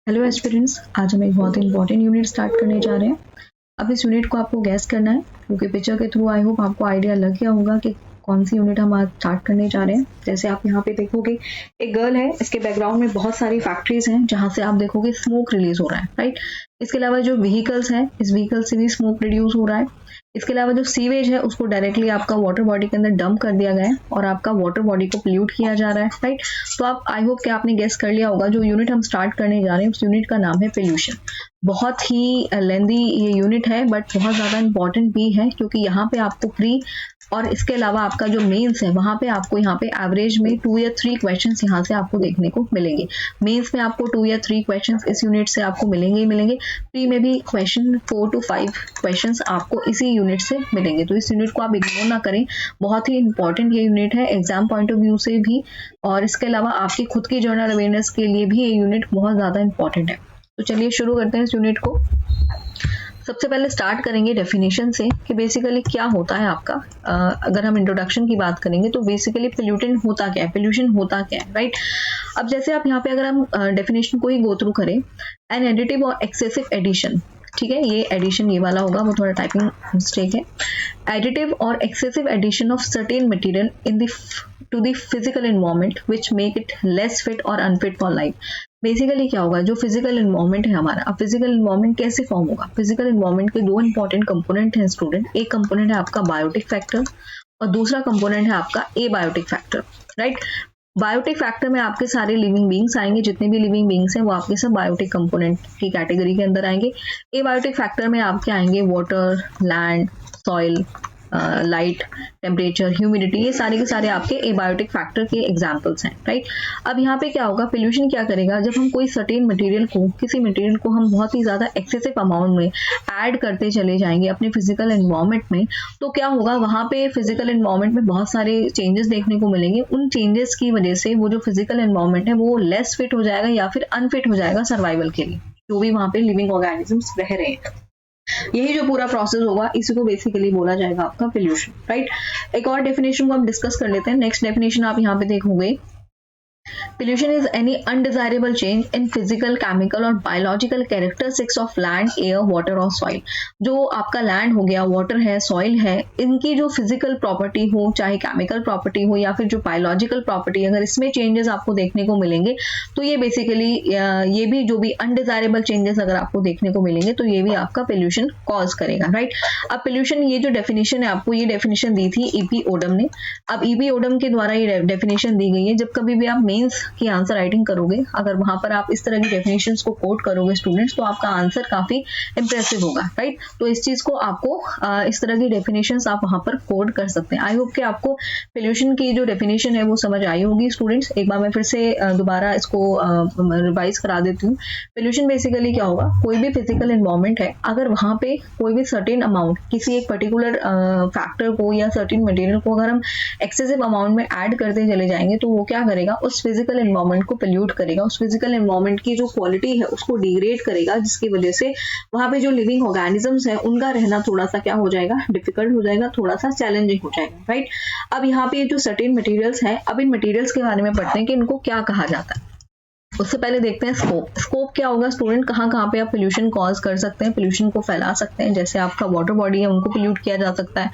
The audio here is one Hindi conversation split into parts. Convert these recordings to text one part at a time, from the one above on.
हेलो एस्पिरेंट्स, आज हम एक बहुत ही इंपॉर्टेंट यूनिट स्टार्ट करने जा रहे हैं। अब इस यूनिट को आपको गैस करना है, क्योंकि पिक्चर के थ्रू आई होप आपको आइडिया लग गया होगा कि कौन सी यूनिट हम आज स्टार्ट करने जा रहे हैं। जैसे आप यहाँ पे देखोगे एक गर्ल है, इसके बैकग्राउंड में बहुत सारी फैक्ट्रीज हैं जहाँ से आप देखोगे स्मोक रिलीज हो रहा है, राइट। इसके अलावा जो व्हीकल्स हैं, इस व्हीकल से भी स्मोक रिड्यूस हो रहा है। इसके अलावा जो सीवेज है उसको डायरेक्टली आपका वाटर बॉडी के अंदर डंप कर दिया गया है और आपका वाटर बॉडी को पोल्यूट किया जा रहा है, राइट। तो आप आई होप कि आपने गेस कर लिया होगा जो यूनिट हम स्टार्ट करने जा रहे हैं उस यूनिट का नाम है पोल्यूशन। बहुत ही लेंदी ये यूनिट है बट बहुत ज़्यादा इंपॉर्टेंट भी है, क्योंकि यहाँ पे आपको प्री और इसके अलावा आपका जो मेंस है वहाँ पे आपको यहाँ पे एवरेज में 2 या 3 क्वेश्चंस यहाँ से आपको देखने को मिलेंगे। मेंस में आपको 2 या 3 क्वेश्चंस इस यूनिट से आपको मिलेंगे ही मिलेंगे। प्री में भी क्वेश्चन 4 to 5 क्वेश्चंस आपको इसी यूनिट से मिलेंगे। तो इस यूनिट को आप इग्नोर ना करें, बहुत ही इंपॉर्टेंट ये यूनिट है एग्जाम पॉइंट ऑफ व्यू से भी, और इसके अलावा आपकी खुद की जर्नल अवेयरनेस के लिए भी ये यूनिट बहुत ज़्यादा इंपॉर्टेंट है। तो चलिए शुरू करते हैं इस यूनिट को। सबसे पहले स्टार्ट करेंगे डेफिनेशन से कि बेसिकली क्या होता है आपका। अगर हम इंट्रोडक्शन की बात करेंगे तो बेसिकली पोल्यूटेंट होता क्या है, पोल्यूशन होता क्या है, राइट। अब जैसे आप यहाँ पे अगर हम डेफिनेशन को ही गो थ्रू करें, एन एडिटिव और एक्सेसिव एडिशन, ठीक है, ये एडिशन ये वाला होगा, वो थोड़ा टाइपिंग मिस्टेक है। एडिटिव और excessive addition of certain material in the to the physical environment which make it less fit और अनफिट फॉर लाइफ। बेसिकली क्या होगा, जो फिजिकल एनवायरनमेंट है हमारा, अब फिजिकल एनवायरनमेंट कैसे फॉर्म होगा। फिजिकल एनवायरनमेंट के दो इंपॉर्टेंट कंपोनेंट हैं स्टूडेंट। एक कंपोनेंट है आपका बायोटिक फैक्टर और दूसरा कंपोनेंट है आपका abiotic factor, right. Biotic factor में आपके सारे लिविंग बींग्स आएंगे, जितने भी लिविंग बींग्स हैं वो आपके सब बायोटिक कंपोनेंट की कैटेगरी के अंदर आएंगे। एबायोटिक फैक्टर में आपके आएंगे water, land, soil, light, temperature, humidity, ये सारे के सारे आपके एबायोटिक फैक्टर के एग्जांपल्स हैं, राइट। अब यहाँ पे क्या होगा, पोल्यूशन क्या करेगा, जब हम कोई सर्टेन मटेरियल को, किसी मटेरियल को हम बहुत ही ज्यादा एक्सेसिव अमाउंट में ऐड करते चले जाएंगे अपने फिजिकल एनवायरनमेंट में, तो क्या होगा, वहाँ पे फिजिकल एनवायरनमेंट में बहुत सारे चेंजेस देखने को मिलेंगे। उन चेंजेस की वजह से वो जो फिजिकल एनवायरनमेंट है वो लेस फिट हो जाएगा या फिर अनफिट हो जाएगा सर्वाइवल के लिए, जो भी वहाँ पे लिविंग ऑर्गेनिजम्स रह रहे हैं। यही जो पूरा प्रोसेस होगा इसी को बेसिकली बोला जाएगा आपका पोल्यूशन, राइट। एक और डेफिनेशन को हम डिस्कस कर लेते हैं। नेक्स्ट डेफिनेशन आप यहाँ पे देखोगे, pollution is any undesirable change in physical, chemical और biological characteristics of land, air, water और soil। जो आपका लैंड हो गया, वाटर है, सॉइल है, इनकी जो फिजिकल प्रॉपर्टी हो, चाहे केमिकल प्रॉपर्टी हो या फिर जो बायोलॉजिकल प्रॉपर्टी, अगर इसमें चेंजेस आपको देखने को मिलेंगे तो ये बेसिकली ये भी जो भी अनडिजायरेबल चेंजेस अगर आपको देखने को मिलेंगे तो ये भी आपका पोल्यूशन कॉज करेगा, राइट। अब पोल्यूशन ये जो डेफिनेशन है, आपको ये डेफिनेशन दी थी ईपी ओडम ने। अब ईपी ओडम के द्वारा ये डेफिनेशन दी गई है। जब कभी भी आप मेंस की आंसर राइटिंग करोगे, अगर वहां पर आप इस तरह की डेफिनेशंस को कोट करोगे स्टूडेंट्स, तो आपका आंसर काफी इंप्रेसिव होगा, राइट। तो इस चीज को आपको इस तरह की डेफिनेशंस आप वहां पर कोड कर सकते हैं। आई होप कि आपको पोल्यूशन की जो डेफिनेशन है वो समझ आई होगी स्टूडेंट्स। एक बार मैं फिर से दोबारा इसको रिवाइज करा देती हूँ। पोल्यूशन बेसिकली क्या होगा, कोई भी फिजिकल एनवायरनमेंट है, अगर वहां पे कोई भी सर्टेन अमाउंट किसी एक पर्टिकुलर फैक्टर को या सर्टेन मटेरियल को अगर हम एक्सेसिव अमाउंट में ऐड करते चले जाएंगे तो वो क्या करेगा, उस फिजिकल एनवायरनमेंट को पोल्यूट करेगा, उस फिजिकल एनवायरनमेंट की जो क्वालिटी है उसको डिग्रेड करेगा, जिसकी वजह से वहां पे जो लिविंग ऑर्गेनिजम्स है उनका रहना थोड़ा सा क्या हो जाएगा, डिफिकल्ट हो जाएगा, थोड़ा सा चैलेंजिंग हो जाएगा, राइट। अब यहाँ पे जो सर्टेन मटेरियल्स है, अब इन मटेरियल्स के बारे में पढ़ते हैं कि इनको क्या कहा जाता है। उससे पहले देखते हैं स्कोप। स्कोप क्या होगा स्टूडेंट, कहाँ कहाँ पे आप पोल्यूशन कॉज कर सकते हैं, पोल्यूशन को फैला सकते हैं। जैसे आपका वाटर बॉडी है, उनको पोल्यूट किया जा सकता है,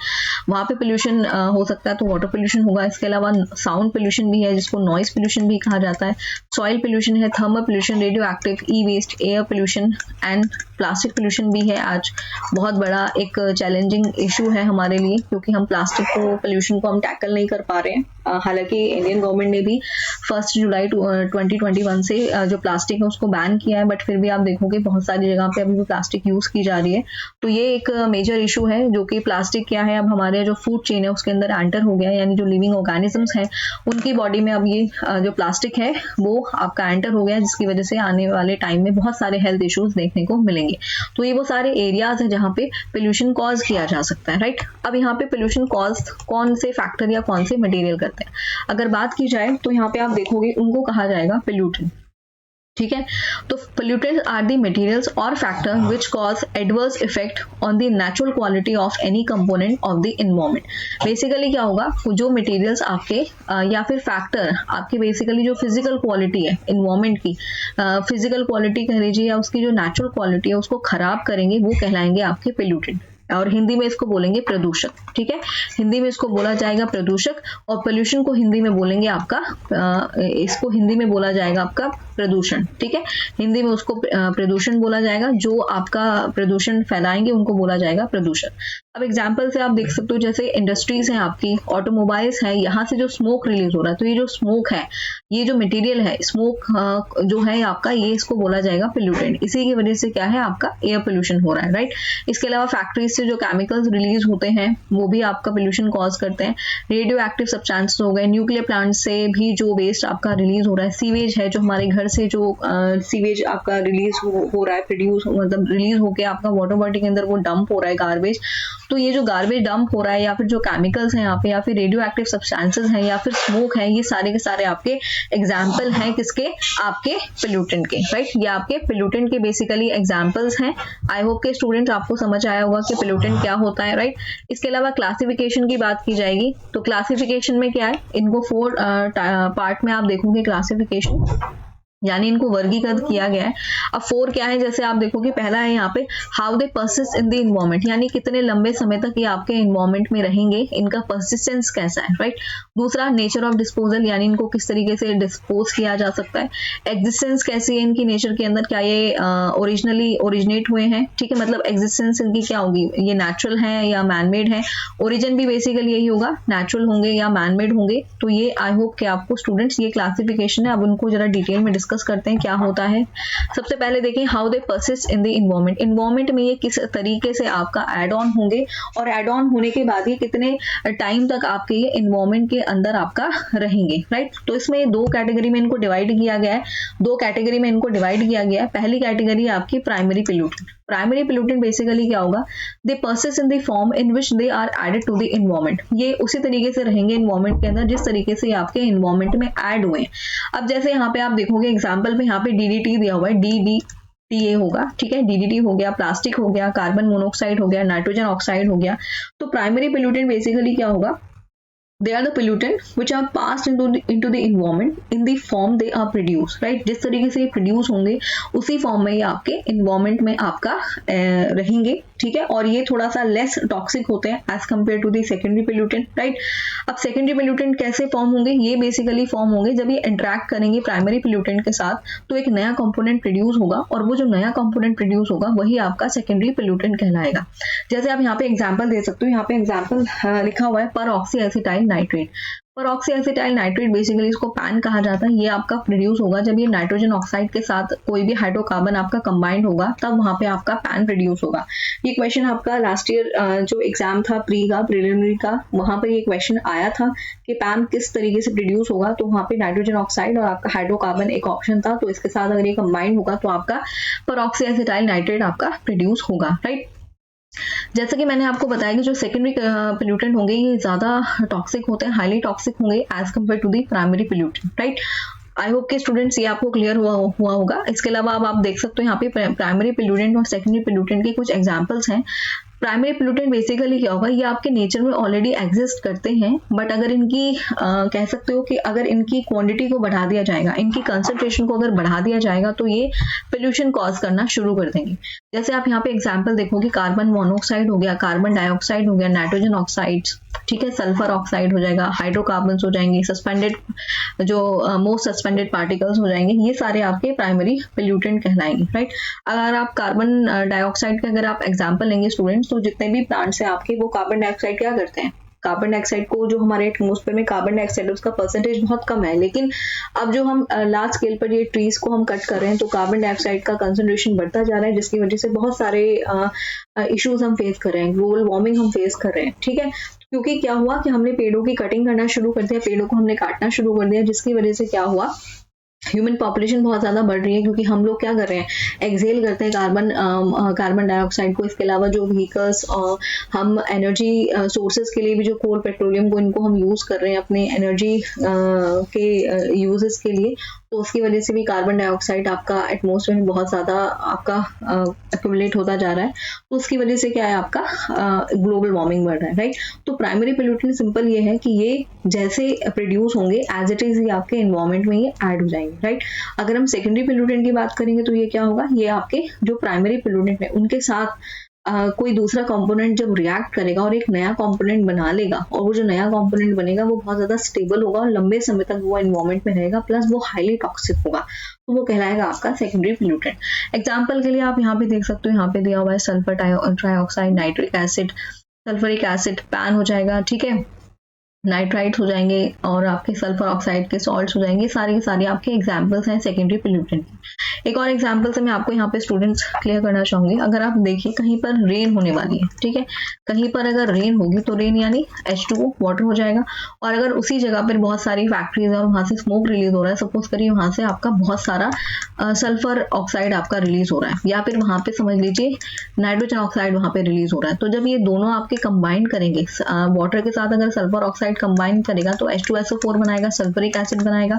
वहां पे पोल्यूशन हो सकता है, तो वाटर पोल्यूशन होगा। इसके अलावा साउंड पोल्यूशन भी है, जिसको नॉइज पोल्यूशन भी कहा जाता है। सॉइल पोल्यूशन है, thermal pollution, radioactive, e waste, air pollution and plastic pollution भी है। आज बहुत बड़ा एक चैलेंजिंग इशू है हमारे लिए, क्योंकि हम प्लास्टिक को, पोल्यूशन को हम टैकल नहीं कर पा रहे हैं। हालांकि इंडियन गवर्नमेंट ने भी 1 जुलाई 2021 से जो प्लास्टिक है उसको बैन किया है, बट फिर भी आप देखोगे बहुत सारी जगह पे अभी भी प्लास्टिक यूज की जा रही है। तो ये एक मेजर इशू है, जो कि प्लास्टिक क्या है, अब हमारे जो फूड चेन है उसके अंदर एंटर हो गया है, यानी जो लिविंग ऑर्गेनिजम्स हैं उनकी बॉडी में अब ये जो प्लास्टिक है वो आपका एंटर हो गया है, जिसकी वजह से आने वाले टाइम में बहुत सारे हेल्थ इश्यूज देखने को मिलेंगे। तो ये वो सारे एरियाज है जहाँ पे पोल्यूशन कॉज किया जा सकता है, राइट। अब यहाँ पे पोल्यूशन कॉज कौन से फैक्टर या कौन से मटेरियल करते हैं, अगर बात की जाए तो यहाँ पे आप देखोगे उनको कहा जाएगा पोल्यूटेंट। ठीक है। तो पोल्यूटेंट्स आर द मटेरियल्स और factor which cause adverse effect on the natural quality of any component of the environment. Basically क्या होगा, जो मटेरियल्स आपके या फिर फैक्टर आपके बेसिकली जो फिजिकल क्वालिटी है एनवायरनमेंट की, फिजिकल क्वालिटी कह लीजिए या उसकी जो नेचुरल क्वालिटी है उसको खराब करेंगे, वो कहलाएंगे आपके पोल्यूटेंट, और हिंदी में इसको बोलेंगे प्रदूषक। ठीक है, हिंदी में इसको बोला जाएगा प्रदूषक, और पोल्यूशन को हिंदी में बोलेंगे आपका इसको हिंदी में बोला जाएगा आपका प्रदूषण। ठीक है, हिंदी में उसको प्रदूषण बोला जाएगा, जो आपका प्रदूषण फैलाएंगे उनको बोला जाएगा प्रदूषक। अब एग्जाम्पल से आप देख सकते हो, जैसे इंडस्ट्रीज हैं आपकी, ऑटोमोबाइल्स हैं, यहाँ से जो स्मोक रिलीज हो रहा है, तो ये जो स्मोक है, ये जो मटेरियल है स्मोक जो है आपका, ये इसको बोला जाएगा पोल्यूटेंट। इसी की वजह से क्या है, आपका एयर पोल्यूशन हो रहा है, राइट। इसके अलावा फैक्ट्रीज से जो केमिकल्स रिलीज होते हैं वो भी आपका पोल्यूशन कॉज करते हैं। रेडियो एक्टिव सब्सटेंस हो गए, न्यूक्लियर प्लांट से भी जो वेस्ट आपका रिलीज हो रहा है, सीवेज है जो हमारे घर से जो सीवेज आपका रिलीज हो रहा है, प्रोड्यूस मतलब रिलीज होकर आपका वाटर बॉडी के अंदर वो डंप हो रहा है गार्बेज। तो ये जो गार्बेज डंप हो रहा है, या फिर जो केमिकल्स हैं यहाँ पे, या फिर रेडियो एक्टिव सब्सटेंसेस हैं, या फिर स्मोक है, ये सारे के सारे आपके एग्जाम्पल हैं किसके, आपके पोल्यूटेंट के, राइट। ये आपके पोल्यूटेंट के बेसिकली एग्जाम्पल्स हैं। आई होप के स्टूडेंट्स आपको समझ आया होगा कि पोल्यूटेंट क्या होता है, राइट। इसके अलावा क्लासिफिकेशन की बात की जाएगी, तो क्लासिफिकेशन में क्या है, इनको 4 पार्ट में आप देखोगे क्लासिफिकेशन, यानी इनको वर्गीकृत किया गया है। अब 4 क्या है, जैसे आप देखोगे पहला है यहाँ पे how they persist in the environment, यानी कितने लंबे समय तक ये आपके इन्वायरमेंट में रहेंगे, इनका परसिस्टेंस कैसा है, राइट। दूसरा नेचर ऑफ डिस्पोजल, यानी इनको किस तरीके से डिस्पोज किया जा सकता है। एग्जिस्टेंस कैसी है इनकी नेचर के अंदर, क्या ये ओरिजिनली ओरिजिनेट हुए हैं, ठीक है, मतलब एग्जिस्टेंस इनकी क्या होगी, ये नेचुरल है या मैनमेड है। ओरिजिन भी बेसिकली यही होगा, नेचुरल होंगे या मैनमेड होंगे। तो ये आई होप कि आपको स्टूडेंट्स ये क्लासिफिकेशन है, अब उनको जरा डिटेल में डिस्कस करते हैं क्या होता है। सबसे पहले देखें how they persist in the environment, environment में ये किस तरीके से आपका ऐड ऑन होंगे, और ऐड ऑन होने के बाद ये कितने टाइम तक आपके ये इन्वायरमेंट के अंदर आपका रहेंगे, राइट। तो इसमें 2 कैटेगरी में इनको डिवाइड किया गया है, 2 कैटेगरी में इनको डिवाइड किया गया है। पहली कैटेगरी आपकी primary pollutant. Primary pollutant basically क्या होगा, they persist in the form in which they are added to the environment, ये उसी तरीके से रहेंगे इन्वायरमेंट के अंदर जिस तरीके से आपके इन्वायरमेंट में ऐड हुए। अब जैसे यहाँ पे आप देखोगे एग्जाम्पल पे, यहाँ पे DDT दिया हुआ है, DDTA होगा, ठीक है, DDT हो गया, प्लास्टिक हो गया, कार्बन मोनोऑक्साइड हो गया, नाइट्रोजन ऑक्साइड हो गया। तो प्राइमरी पोल्यूटेंट बेसिकली क्या होगा, they are the pollutant which are passed into the environment in the form they are produced, right। जिस तरीके से ये प्रोड्यूस होंगे उसी फॉर्म में ये आपके इन्वायरमेंट में आपका रहेंगे, ठीक है। और ये थोड़ा सा लेस टॉक्सिक होते हैं as compare to the secondary pollutant, right. अब सेकेंडरी पोल्यूटेंट कैसे फॉर्म होंगे, ये बेसिकली फॉर्म होंगे जब ये इंटरेक्ट करेंगे प्राइमरी पोल्यूटेंट के साथ, तो एक नया कंपोनेंट प्रोड्यूस होगा, और वो जो नया कंपोनेंट प्रोड्यूस होगा वही आपका सेकेंडरी पोल्यूटेंट कहलाएगा। जैसे आप यहाँ पे एग्जाम्पल दे सकते हो, यहाँ पे एग्जाम्पल लिखा हुआ है परऑक्सी acetyl nitrate. परऑक्सी acetyl nitrate basically इसको पैन कहा जाता है। ये आपका प्रोड्यूस होगा जब ये नाइट्रोजन ऑक्साइड के साथ कोई भी हाइड्रोकार्बन आपका कंबाइंड होगा, तब वहां पे आपका पैन प्रोड्यूस होगा। ये क्वेश्चन आपका लास्ट ईयर जो एग्जाम था प्रीलिमिनरी का, वहां पर ये क्वेश्चन आया था कि पैन किस तरीके से प्रोड्यूस होगा। तो वहां पे नाइट्रोजन ऑक्साइड और आपका हाइड्रोकार्बन एक ऑप्शन था, तो इसके साथ अगर ये कंबाइंड होगा तो आपका परऑक्सी एसिटाइल नाइट्रेट आपका प्रोड्यूस होगा, राइट। जैसे कि मैंने आपको बताया कि जो सेकेंडरी पोल्यूटेंट होंगे ये ज्यादा टॉक्सिक होते हैं, हाईली टॉक्सिक होंगे as compare to the primary pollutant, right. I hope के स्टूडेंट्स ये आपको क्लियर हुआ होगा। इसके अलावा अब आप देख सकते हो यहाँ पे प्राइमरी पोल्यूटेंट और सेकेंडरी पोल्यूटेंट के कुछ एग्जांपल्स हैं। प्राइमरी पोल्यूटेंट बेसिकली क्या होगा, ये आपके नेचर में ऑलरेडी एग्जिस्ट करते हैं, बट अगर इनकी कह सकते हो कि अगर इनकी क्वांटिटी को बढ़ा दिया जाएगा, इनकी कंसंट्रेशन को अगर बढ़ा दिया जाएगा तो ये पोल्यूशन कॉज करना शुरू कर देंगे। जैसे आप यहाँ पे एग्जांपल देखोगे, कार्बन मोनोऑक्साइड हो गया, कार्बन डाइऑक्साइड हो गया, नाइट्रोजन ऑक्साइड, ठीक है, सल्फर ऑक्साइड हो जाएगा, हाइड्रोकार्बन हो जाएंगे, सस्पेंडेड जो मोस्ट सस्पेंडेड पार्टिकल्स हो जाएंगे, ये सारे आपके प्राइमरी पोल्यूटेंट कहलाएंगे, राइट। अगर आप कार्बन डाइऑक्साइड का अगर आप एग्जांपल लेंगे स्टूडेंट्स, तो जितने भी प्लांट्स हैं आपके, वो कार्बन डाइऑक्साइड क्या करते हैं, कार्बन डाइऑक्साइड को जो हमारे एटमॉस्फेयर में कार्बन डाइऑक्साइड उसका परसेंटेज बहुत कम है, लेकिन अब जो हम लार्ज स्केल पर ये ट्रीज को हम कट कर रहे हैं तो कार्बन डाइऑक्साइड का कंसंट्रेशन बढ़ता जा रहा है, जिसकी वजह से बहुत सारे इश्यूज हम फेस कर रहे हैं, ग्लोबल वार्मिंग हम फेस कर रहे हैं, ठीक है। क्योंकि क्या हुआ कि हमने पेड़ों की कटिंग करना शुरू कर दिया, पेड़ों को हमने काटना शुरू कर दिया, जिसकी वजह से क्या हुआ, ह्यूमन पॉपुलेशन बहुत ज़्यादा बढ़ रही है, क्योंकि हम लोग क्या कर रहे हैं, एक्सेल करते हैं कार्बन डाइऑक्साइड को। इसके अलावा जो व्हीकल्स हम एनर्जी सोर्सेज के लिए भी जो कोल पेट्रोलियम को इनको हम यूज़ कर रहे हैं अपने एनर्जी के यूजेस के लिए, तो उसकी वजह से भी कार्बन डाइऑक्साइड आपका एटमॉस्फेयर में बहुत ज़्यादा आपका एक्यूमुलेट होता जा रहा है, तो उसकी वजह से क्या है आपका ग्लोबल वार्मिंग बढ़ रहा है, राइट। तो प्राइमरी पोल्यूटेंट सिंपल ये है कि ये जैसे प्रोड्यूस होंगे एज इट इज ही आपके इन्वायरमेंट में ये ऐड हो जाएंगे, राइट। अगर हम सेकेंडरी पोल्यूटेंट की बात करेंगे तो ये क्या होगा, ये आपके जो प्राइमरी पोल्यूटेंट है उनके साथ कोई दूसरा कंपोनेंट जब रिएक्ट करेगा और एक नया कंपोनेंट बना लेगा, और वो जो नया कंपोनेंट बनेगा वो बहुत ज्यादा स्टेबल होगा और लंबे समय तक वो एनवायरमेंट में रहेगा, प्लस वो हाईली टॉक्सिक होगा, तो वो कहलाएगा आपका सेकेंडरी पोल्यूटेंट। एग्जांपल के लिए आप यहाँ पे देख सकते हो, यहाँ पे दिया हुआ है sulphur trioxide, nitric acid, sulphuric acid, pan हो जाएगा, ठीक है, नाइट्राइट्स हो जाएंगे और आपके सल्फर ऑक्साइड के सॉल्ट्स हो जाएंगे, सारे के सारे आपके एग्जांपल्स हैं सेकेंडरी पोल्यूटेंट। एक और एग्जांपल से मैं आपको यहाँ पे स्टूडेंट्स क्लियर करना चाहूंगी। अगर आप देखिए कहीं पर रेन होने वाली है, ठीक है, कहीं पर अगर रेन होगी तो रेन यानी H2O वाटर हो जाएगा, और अगर उसी जगह पर बहुत सारी फैक्ट्रीज है और वहां से स्मोक रिलीज हो रहा है, सपोज करिए वहां से आपका बहुत सारा सल्फर ऑक्साइड आपका रिलीज हो रहा है, या फिर वहां पे समझ लीजिए नाइट्रोजन ऑक्साइड वहां पे रिलीज हो रहा है, तो जब ये दोनों आपके कंबाइन करेंगे वाटर के साथ, अगर सल्फर ऑक्साइड कंबाइन करेगा तो H2SO4 बनाएगा, सल्फरिक एसिड बनाएगा।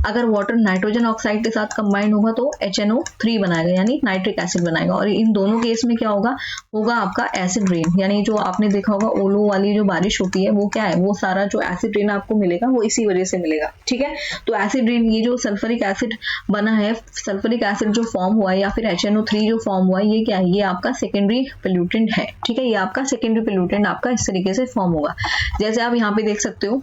अगर वाटर नाइट्रोजन ऑक्साइड के साथ कंबाइन होगा तो HNO3 बनाएगा यानी नाइट्रिक एसिड बनाएगा, और इन दोनों केस में क्या होगा आपका एसिड रेन, यानी जो आपने देखा होगा ओलो वाली जो बारिश होती है वो क्या है, वो सारा जो एसिड रेन आपको मिलेगा वो इसी वजह से मिलेगा, ठीक है। तो एसिड रेन, ये जो सल्फरिक एसिड बना है, सल्फरिक एसिड जो फॉर्म हुआ है या फिर HNO3 जो फॉर्म हुआ है, ये क्या है, ये आपका सेकेंडरी पोल्यूटेंट है, ठीक है। ये आपका सेकेंडरी पोल्यूटेंट आपका इस तरीके से फॉर्म होगा। जैसे आप यहाँ पे देख सकते हो,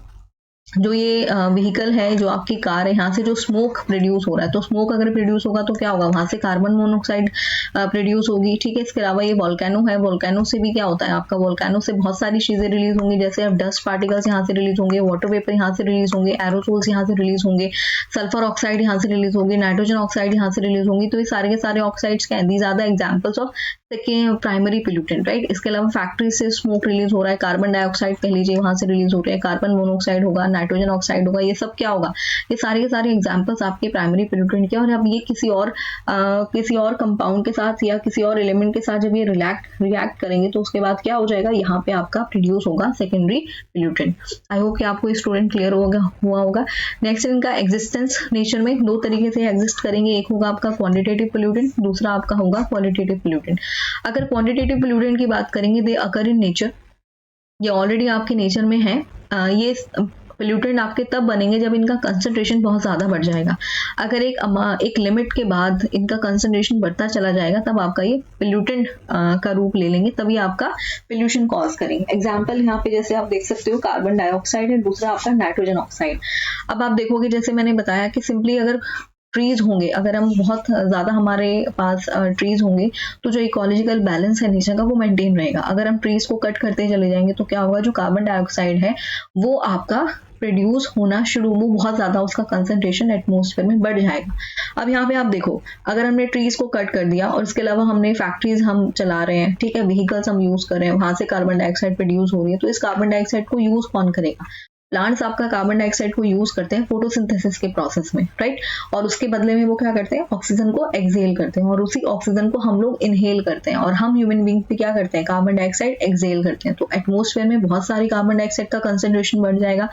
जो ये व्हीकल है, जो आपकी कार है, यहाँ से जो स्मोक प्रोड्यूस हो रहा है, तो स्मोक अगर प्रोड्यूस होगा तो क्या होगा, वहां से कार्बन मोनोऑक्साइड प्रोड्यूस होगी, ठीक है। इसके अलावा ये वोल्केनो है, वोल्केनो से भी क्या होता है आपका, वोल्केनो से बहुत सारी चीजें रिलीज होंगी, जैसे अब डस्ट पार्टिकल्स यहाँ से रिलीज होंगे, वाटर वेपर यहाँ से रिलीज होंगे, एरोसोल्स यहाँ से रिलीज होंगे, सल्फर ऑक्साइड यहाँ से रिलीज होगी, नाइट्रोजन ऑक्साइड यहाँ से रिलीज होंगी। तो ये सारे के सारे ऑक्साइड्स क्या है, these are the examples of primary pollutant, right. इसके अलावा फैक्ट्री से स्मोक रिलीज हो रहा है, कार्बन डाइऑक्साइड कह लीजिए वहां से रिलीज हो रहे हैं, कार्बन मोनोऑक्साइड होगा, नाइट्रोजन ऑक्साइड होगा, ये सब क्या होगा, ये सारे के सारे एग्जांपल्स आपके प्राइमरी पोल्यूटेंट के। और अब ये किसी और कंपाउंड के साथ या किसी और एलिमेंट के साथ जब ये रिएक्ट करेंगे तो उसके बाद क्या हो जाएगा, यहाँ पे आपका प्रोड्यूस होगा सेकेंडरी पोल्यूटेंट। आई होप कि आपको स्टूडेंट क्लियर हुआ होगा। नेक्स्ट, इनका एग्जिस्टेंस नेचर में दो तरीके से एग्जिस्ट करेंगे, एक होगा आपका क्वांटिटेटिव पोल्यूटेंट, दूसरा आपका होगा क्वालिटेटिव पोल्यूटेंट। अगर क्वांटिटेटिव पोल्यूटेंट की बात करेंगे, दे अकर इन नेचर, ये ऑलरेडी आपके नेचर में है। ये पोल्यूटेंट आपके तब बनेंगे जब इनका कंसंट्रेशन बहुत ज्यादा बढ़ जाएगा। अगर एक लिमिट के बाद इनका कंसंट्रेशन बढ़ता चला जाएगा तब आपका ये पोल्यूटेंट का रूप ले लेंगे, तभी आपका पोल्यूशन कॉज करेंगे। एग्जांपल यहाँ पे जैसे आप देख सकते हो, कार्बन डाइऑक्साइड है, दूसरा आपका नाइट्रोजन ऑक्साइड। अब आप देखोगे, जैसे मैंने बताया कि सिंपली अगर ट्रीज होंगे, अगर हम बहुत ज्यादा हमारे पास ट्रीज होंगे तो जो इकोलॉजिकल बैलेंस है नेचर का वो मेंटेन रहेगा। अगर हम ट्रीज को कट करते चले जाएंगे तो क्या होगा, जो कार्बन डाइऑक्साइड है वो आपका प्रोड्यूस होना शुरू, वो बहुत ज्यादा उसका कंसंट्रेशन एटमॉस्फेयर में बढ़ जाएगा। अब यहाँ पे आप देखो, अगर हमने ट्रीज को कट कर दिया और इसके अलावा हमने फैक्ट्रीज हम चला रहे हैं, ठीक है, व्हीकल्स हम यूज कर रहे हैं, वहां से कार्बन डाइऑक्साइड प्रोड्यूस हो रही है, तो इस कार्बन डाइऑक्साइड को यूज कौन करेगा, प्लांट्स आपका कार्बन डाइऑक्साइड को यूज करते हैं फोटोसिंथेसिस के प्रोसेस में, राइट। और उसके बदले में वो क्या करते हैं, ऑक्सीजन को एक्सहेल करते हैं, और उसी ऑक्सीजन को हम लोग इनहेल करते हैं, और हम ह्यूमन बींग भी क्या करते हैं, कार्बन डाइऑक्साइड एक्सहेल करते हैं। तो एटमॉस्फेयर में बहुत सारी कार्बन डाइऑक्साइड का कंसंट्रेशन बढ़ जाएगा।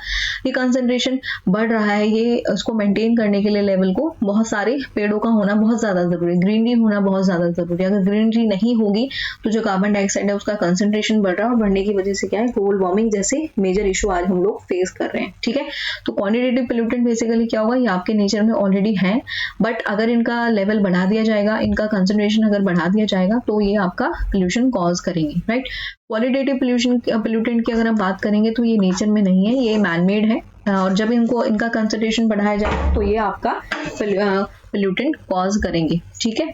ये कंसंट्रेशन बढ़ रहा है, ये उसको मेंटेन करने के लिए लेवल को बहुत सारे पेड़ों का होना बहुत ज्यादा जरूरी है, ग्रीनरी होना बहुत ज्यादा जरूरी है। अगर ग्रीनरी नहीं होगी तो जो कार्बन डाइऑक्साइड है उसका कंसंट्रेशन बढ़ रहा है, और बढ़ने की वजह से क्या है, ग्लोबल वार्मिंग जैसे मेजर इशू आज हम लोग फेस कर रहे हैं, ठीक है। तो क्वांटिटेटिव पोल्यूटेंट बेसिकली क्या होगा, ये आपके नेचर में ऑलरेडी है, बट अगर इनका लेवल बढ़ा दिया जाएगा, इनका कंसंट्रेशन अगर बढ़ा दिया जाएगा तो ये आपका पोल्यूशन कॉज करेंगे, राइट। क्वालिटेटिव पोल्यूटेंट की अगर हम बात करेंगे तो ये नेचर में नहीं है, ये मैनमेड है, और जब इनका कंसंट्रेशन बढ़ाया जाएगा तो ये आपका पोल्यूटेंट कॉज करेंगे, ठीक है।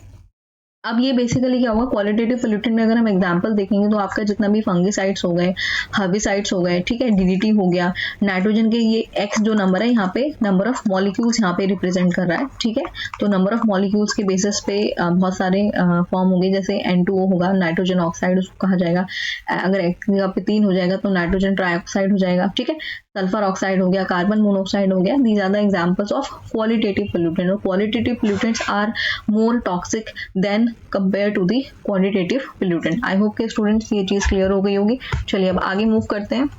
अब ये बेसिकली क्या होगा, क्वालिटेटिव पोल्यूटेंट में अगर हम एग्जांपल देखेंगे तो आपका जितना भी फंगिसाइड्स हो गए, हर्बिसाइड्स हो गए, ठीक है, डीडीटी हो गया, नाइट्रोजन के ये एक्स जो नंबर है यहाँ पे नंबर ऑफ मॉलिक्यूल्स यहाँ पे रिप्रेजेंट कर रहा है, ठीक है। तो नंबर ऑफ मॉलिक्यूल्स के बेसिस पे बहुत सारे फॉर्म होंगे, जैसे N2O होगा, नाइट्रोजन ऑक्साइड उसको कहा जाएगा। अगर एक्स की जगह पे 3 हो जाएगा तो नाइट्रोजन ट्राइऑक्साइड हो जाएगा, ठीक है। सल्फर ऑक्साइड हो गया, कार्बन मोनोऑक्साइड हो गया। These are the examples of qualitative pollutant. और qualitative pollutants are more toxic than compare to the quantitative pollutant. I hope के स्टूडेंट्स ये चीज क्लियर हो गई होगी। चलिए अब आगे मूव करते हैं।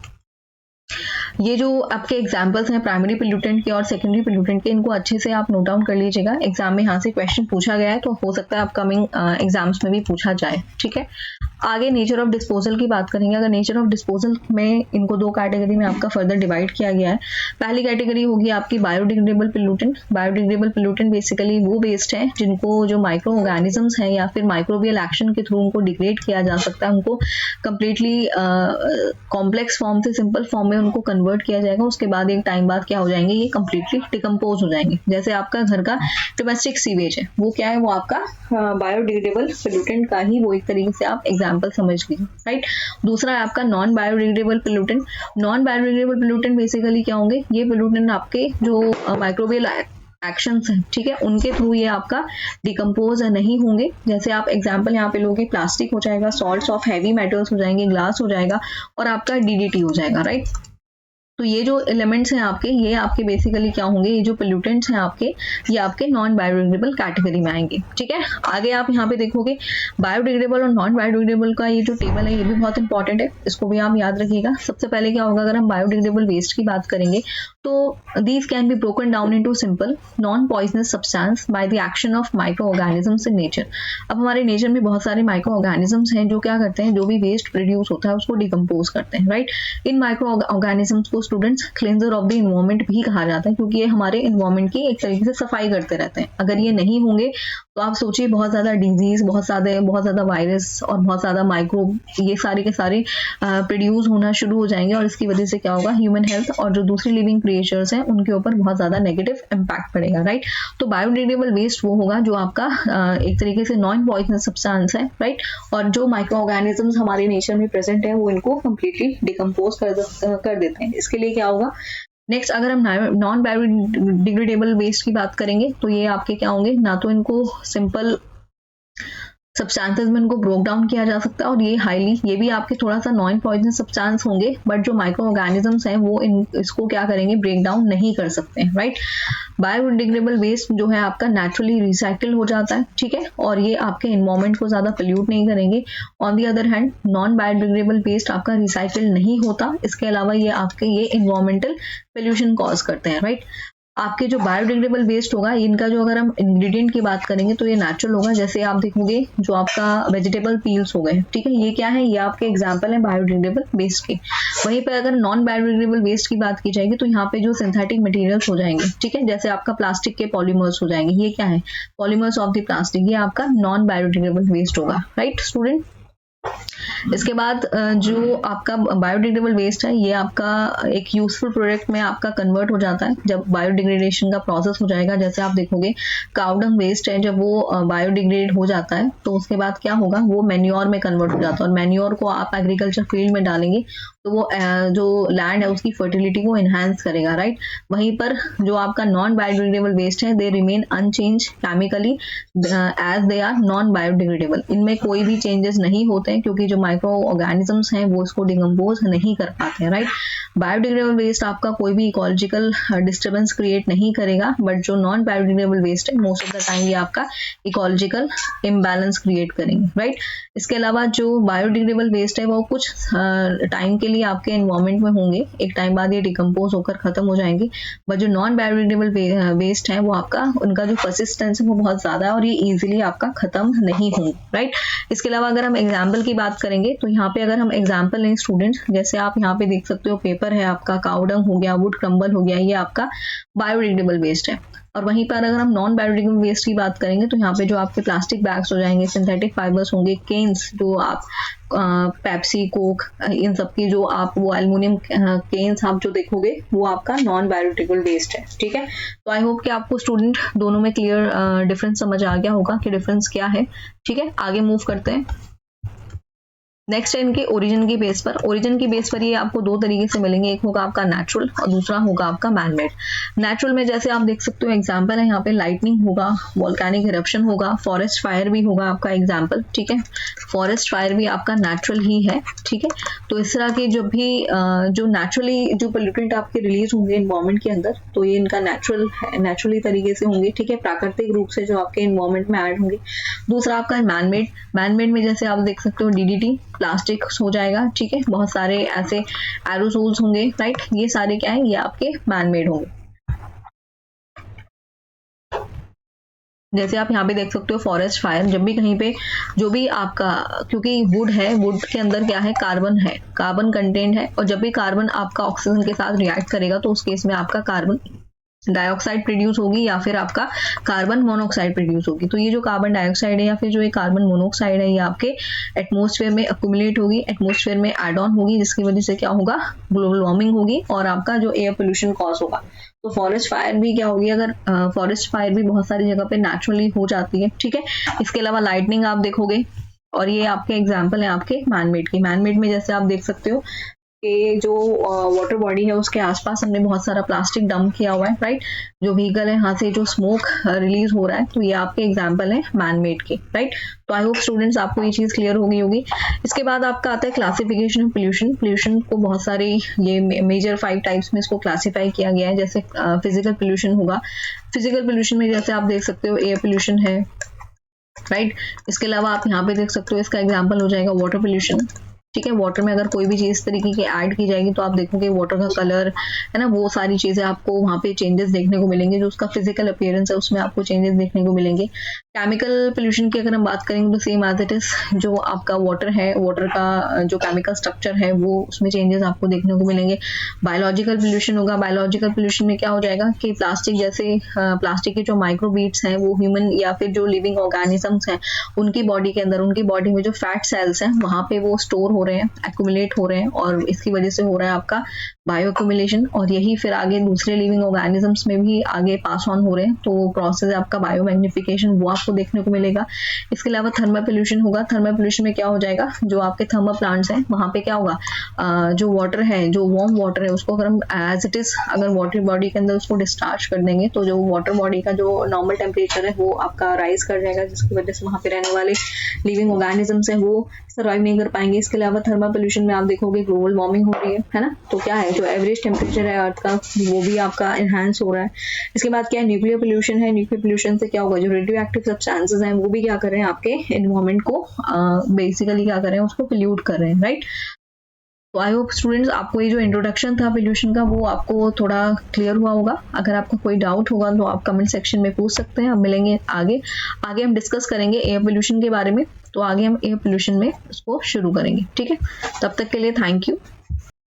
ये जो आपके एग्जाम्पल्स हैं प्राइमरी पोल्यूटेंट के और सेकेंडरी पोल्यूटेंट के, इनको अच्छे से आप नोट डाउन कर लीजिएगा। एग्जाम में यहाँ से क्वेश्चन पूछा गया है तो हो सकता है अपकमिंग एग्जाम्स में भी पूछा जाए, ठीक है। आगे नेचर ऑफ डिस्पोजल की बात करेंगे। अगर नेचर ऑफ डिस्पोजल में इनको दो कैटेगरी में आपका फर्दर डिवाइड किया गया है। पहली कैटेगरी होगी आपकी biodegradable pollutant. Biodegradable pollutant basically वो वेस्ट है जिनको जो माइक्रो ऑर्गेनिजम्स हैं या फिर माइक्रोबियल एक्शन के थ्रू उनको डिग्रेड किया जा सकता है, उनको कंप्लीटली कॉम्प्लेक्स फॉर्म से सिंपल फॉर्म में उनको कन्वर्ट किया जाएगा। उसके बाद एक टाइम बाद क्या हो जाएंगे, ये कंप्लीटली डिकम्पोज हो जाएंगे। जैसे आपका घर का डोमेस्टिक सीवेज है, वो क्या है, वो आपका बायोडिग्रेडेबल पोल्यूटेंट का ही वो एक तरीके से आप एग्जाम्पल समझ लीजिए, राइट। दूसरा है आपका non biodegradable pollutant. Non biodegradable pollutant basically क्या होंगे, ये पोल्यूटेंट आपके जो माइक्रोबियल एक्शंस हैं, ठीक है, उनके थ्रू ये आपका डिकम्पोज नहीं होंगे। जैसे आप एग्जांपल यहाँ पे लोगे, प्लास्टिक हो जाएगा, सॉल्ट्स ऑफ हैवी मेटल्स हो जाएंगे, ग्लास हो जाएगा और आपका डीडीटी हो जाएगा, राइट। तो ये जो एलिमेंट्स हैं आपके, ये आपके बेसिकली क्या होंगे, ये जो पोल्यूटेंट्स हैं आपके, ये आपके नॉन बायोडिग्रेडेबल कैटेगरी में आएंगे, ठीक है। आगे आप यहाँ पे देखोगे बायोडिग्रेडेबल और नॉन बायोडिग्रेडेबल का ये जो टेबल है ये भी बहुत इंपॉर्टेंट है, इसको भी आप याद रखिएगा। सबसे पहले क्या होगा, अगर हम बायोडिग्रेडेबल वेस्ट की बात करेंगे तो these can be broken down into simple non poisonous substance by the action of micro organisms in nature. अब हमारे नेचर में बहुत सारे माइक्रो ऑर्गेनिजम्स हैं जो क्या करते हैं, जो भी वेस्ट प्रोड्यूस होता है उसको डिकम्पोज करते हैं, राइट। इन माइक्रो ऑर्गेनिजम्स को students cleanser of the environment भी कहा जाता है, क्योंकि ये हमारे इन्वायरमेंट की एक तरीके से सफाई करते रहते हैं। अगर ये नहीं होंगे तो आप सोचिए बहुत ज्यादा डिजीज, बहुत ज्यादा वायरस और बहुत ज्यादा माइक्रोब, ये सारे के सारे प्रोड्यूस होना शुरू हो जाएंगे और इसकी वजह से क्या होगा, ह्यूमन हेल्थ और जो दूसरी लिविंग क्रिएचर्स हैं उनके ऊपर बहुत ज्यादा नेगेटिव इम्पैक्ट पड़ेगा, राइट। तो बायोडिग्रेडेबल वेस्ट वो होगा जो आपका एक तरीके से नॉन पॉइजनस सब्सटेंस है, राइट, और जो माइक्रो ऑर्गेनिजम्स हमारे नेचर में प्रेजेंट है वो इनको कंप्लीटली डिकम्पोज कर देते हैं। इसके लिए क्या होगा, नेक्स्ट अगर हम नॉन बायोडिग्रेडेबल वेस्ट की बात करेंगे तो ये आपके क्या होंगे, ना तो इनको सिंपल सब्सटेंसेस में इनको ब्रोक डाउन किया जा सकता है और ये भी आपके थोड़ा सा नॉन पॉइजनस सब्सटेंस होंगे, बट जो माइक्रो ऑर्गेनिजम्स हैं वो इसको क्या करेंगे, ब्रेक डाउन नहीं कर सकते हैं, राइट। बायोडिग्रेडेबल वेस्ट जो है आपका नेचुरली रिसाइकिल हो जाता है, ठीक है, और ये आपके एनवायरमेंट को ज्यादा पोल्यूट नहीं करेंगे। On the other hand non biodegradable waste आपका रिसाइकिल नहीं होता, इसके अलावा ये आपके ये एनवायरमेंटल पोल्यूशन कॉज करते हैं, राइट। आपके जो बायोडिग्रेडेबल वेस्ट होगा, इनका जो अगर हम इंग्रेडिएंट की बात करेंगे तो ये नेचुरल होगा। जैसे आप देखोगे जो आपका वेजिटेबल पील्स हो गए, ठीक है, ये क्या है, ये आपके एग्जांपल है बायोडिग्रेडेबल वेस्ट के। वहीं पर अगर नॉन बायोडिग्रेडेबल वेस्ट की बात की जाएगी तो यहाँ पे जो सिंथेटिक मटेरियल्स हो जाएंगे, ठीक है, जैसे आपका प्लास्टिक के पॉलीमर्स हो जाएंगे, ये क्या है, पॉलीमर्स ऑफ द प्लास्टिक, ये आपका नॉन बायोडिग्रेडेबल वेस्ट होगा, राइट स्टूडेंट। इसके बाद जो आपका बायोडिग्रेडेबल वेस्ट है ये आपका एक यूजफुल प्रोडक्ट में आपका कन्वर्ट हो जाता है जब बायोडिग्रेडेशन का प्रोसेस हो जाएगा। जैसे आप देखोगे काउडंग वेस्ट है, जब वो बायोडिग्रेड हो जाता है तो उसके बाद क्या होगा, वो मैन्योर में कन्वर्ट हो जाता है और मैन्योर को आप एग्रीकल्चर फील्ड में डालेंगे तो वो जो लैंड है उसकी फर्टिलिटी को एनहांस करेगा, राइट। वहीं पर जो आपका नॉन बायोडिग्रेडेबल वेस्ट है they remain unchanged chemically as they are non biodegradable. इनमें कोई भी चेंजेस नहीं होते हैं क्योंकि जो माइक्रो ऑर्गेनिजम्स हैं वो इसको डिकम्पोज नहीं कर पाते हैं, राइट। बायोडिग्रेडेबल वेस्ट आपका कोई भी इकोलॉजिकल डिस्टर्बेंस क्रिएट नहीं करेगा, बट जो नॉन बायोडिग्रेडेबल वेस्ट है मोस्ट ऑफ द टाइम ये आपका इकोलॉजिकल इम्बैलेंस क्रिएट करेंगे, राइट। इसके अलावा जो बायोडिग्रेडेबल वेस्ट है वो कुछ टाइम के लिए आपके एनवायरमेंट में होंगे, एक टाइम बाद ये डिकम्पोज होकर खत्म हो जाएंगे, बट जो नॉन बायोडिग्रेडेबल वेस्ट है वो आपका उनका जो परसिस्टेंस है वो बहुत ज्यादा है और ये इजीली आपका खत्म नहीं होंगे, राइट। इसके अलावा अगर हम एग्जाम्पल की बात करेंगे तो यहाँ पे अगर हम एग्जाम्पल लें स्टूडेंट, जैसे आप यहाँ पे देख सकते हो पेपर है आपका, काउडंग हो गया, वुड क्रम्बल हो गया, ये आपका बायोडिग्रेडेबल वेस्ट है। और वहीं पर अगर हम नॉन बायोडिग्रेडेबल वेस्ट की बात करेंगे तो यहाँ पे जो आपके प्लास्टिक बैग्स हो जाएंगे, सिंथेटिक फाइबर्स होंगे, केन्स जो आप पेप्सी कोक इन सब की जो आप वो एल्युमिनियम केन्स आप जो देखोगे वो आपका नॉन बायोडिग्रेडेबल वेस्ट है, ठीक है। तो आई होप कि आपको स्टूडेंट दोनों में क्लियर डिफरेंस समझ आ गया होगा कि डिफरेंस क्या है, ठीक है। आगे मूव करते हैं। नेक्स्ट है इनके ओरिजिन की बेस पर। ओरिजिन की बेस पर ये आपको दो तरीके से मिलेंगे, एक होगा आपका नेचुरल और दूसरा होगा आपका मैनमेड। नेचुरल में जैसे आप देख सकते हो एग्जांपल है यहाँ पे लाइटनिंग होगा, वोल्केनिक इरप्शन होगा, फॉरेस्ट फायर भी होगा आपका एग्जांपल, ठीक है। फॉरेस्ट फायर भी आपका नेचुरल ही है, ठीक है। तो इस तरह के जब भी जो नेचुरली जो पोल्यूटेंट आपके रिलीज होंगे एनवायरमेंट के अंदर तो ये इनका नेचुरली तरीके से होंगे, ठीक है, प्राकृतिक रूप से जो आपके एनवायरमेंट में ऐड होंगे। दूसरा आपका मैनमेड में जैसे आप देख सकते हो डीडीटी, प्लास्टिक हो जाएगा, ठीक है, बहुत सारे ऐसे एरोसोल्स होंगे, राइट, ये सारे क्या है, ये आपके मैनमेड होंगे। जैसे आप यहाँ पे देख सकते हो फॉरेस्ट फायर, जब भी कहीं पे जो भी आपका, क्योंकि वुड है, वुड के अंदर क्या है, कार्बन है, कार्बन कंटेंट है, और जब भी कार्बन आपका ऑक्सीजन के साथ रिएक्ट करेगा तो उस केस में आपका कार्बन डाइऑक्साइड प्रोड्यूस होगी या फिर आपका कार्बन मोनोऑक्साइड प्रोड्यूस होगी। तो ये जो कार्बन डाइऑक्साइड है या फिर जो ये कार्बन मोनोऑक्साइड है, ये आपके एटमॉस्फेयर में अक्यूमुलेट होगी, एटमॉस्फेयर में ऐड ऑन होगी, जिसकी वजह से क्या होगा, ग्लोबल वार्मिंग होगी और आपका जो एयर पोल्यूशन कॉज होगा। तो फॉरेस्ट फायर भी क्या होगी, अगर फॉरेस्ट फायर भी बहुत सारी जगह पे नेचुरली हो जाती है, ठीक है। इसके अलावा लाइटनिंग आप देखोगे, और ये आपके एग्जाम्पल है आपके मैनमेड के। मैनमेड में जैसे आप देख सकते हो कि जो वाटर बॉडी है उसके आसपास हमने बहुत सारा प्लास्टिक डंप किया हुआ है, राइट, जो व्हीकल है यहाँ से जो स्मोक रिलीज हो रहा है, तो ये आपके एग्जांपल है मैनमेड के, राइट। तो आई होप स्टूडेंट्स आपको ये चीज क्लियर हो गई होगी। इसके बाद आपका आता है क्लासिफिकेशन ऑफ पोल्यूशन। पोल्यूशन को बहुत सारी ये मेजर 5 टाइप्स में इसको क्लासीफाई किया गया है। जैसे फिजिकल पोल्यूशन होगा, फिजिकल पोल्यूशन में जैसे आप देख सकते हो एयर पोल्यूशन है, राइट। इसके अलावा आप यहाँ पे देख सकते हो इसका एग्जाम्पल हो जाएगा वाटर पोल्यूशन, ठीक है। वाटर में अगर कोई भी चीज इस तरीके की ऐड की जाएगी तो आप देखोगे वाटर का कलर है ना, वो सारी चीजें आपको वहाँ पे चेंजेस देखने को मिलेंगे, जो उसका फिजिकल अपीयरेंस है उसमें आपको चेंजेस देखने को मिलेंगे। केमिकल पोल्यूशन की अगर हम बात करेंगे तो सेम एज इट इज, जो आपका वाटर है, वाटर का जो केमिकल स्ट्रक्चर है वो उसमें चेंजेस आपको देखने को मिलेंगे। बायोलॉजिकल पोल्यूशन होगा, बायोलॉजिकल पोल्यूशन में क्या हो जाएगा कि प्लास्टिक जैसे प्लास्टिक के जो माइक्रोबीट्स हैं वो ह्यूमन या फिर जो लिविंग ऑर्गेनिजम्स हैं उनकी बॉडी के अंदर, उनकी बॉडी में जो फैट सेल्स हैं वहाँ पे वो स्टोर हो रहे हैं, एक्यूमुलेट हो रहे हैं, और इसकी वजह से हो रहा है आपका बायो एक्यूमुलेशन, और यही फिर आगे दूसरे लिविंग ऑर्गेनिजम्स में भी आगे पास ऑन हो रहे हैं। तो प्रोसेस है आपका बायो मैग्निफिकेशन, वो आपको देखने को मिलेगा। इसके अलावा थर्मल पोल्यूशन होगा। थर्मल पोल्यूशन में क्या हो जाएगा, जो आपके थर्मल प्लांट्स हैं वहाँ पे क्या होगा, जो वाटर है, जो वार्म वाटर है, उसको अगर हम एज इट इज अगर वाटर बॉडी के अंदर उसको डिस्चार्ज कर देंगे तो जो वाटर बॉडी का जो नॉर्मल टेम्परेचर है वो आपका राइज कर जाएगा, जिसकी वजह से वहाँ पे रहने वाले लिविंग ऑर्गेनिजम्स हैं वो सर्वाइव नहीं कर पाएंगे। इसके अलावा थर्मल पोल्यूशन में आप देखोगे ग्लोबल वार्मिंग हो रही है ना, तो क्या है, जो एवरेज टेम्परेचर है अर्थ का वो भी आपका एनहांस हो रहा है। इसके बाद क्या है, न्यूक्लियर पोल्यूशन है। न्यूक्लियर पोल्यूशन से क्या होगा, जो रेडियो एक्टिव सब्सटेंसेस हैं वो भी क्या कर रहे हैं, आपके एनवायरमेंट को बेसिकली क्या कर रहे हैं, उसको पोल्यूट कर रहे हैं, राइट। तो आई होप स्टूडेंट्स आपको ये जो इंट्रोडक्शन था पोल्यूशन का वो आपको थोड़ा क्लियर हुआ होगा। अगर आपको कोई डाउट होगा तो आप कमेंट सेक्शन में पूछ सकते हैं। हम मिलेंगे आगे हम डिस्कस करेंगे एयर पोल्यूशन के बारे में, तो आगे हम एयर पोल्यूशन में इसको शुरू करेंगे, ठीक है। तब तक के लिए थैंक यू।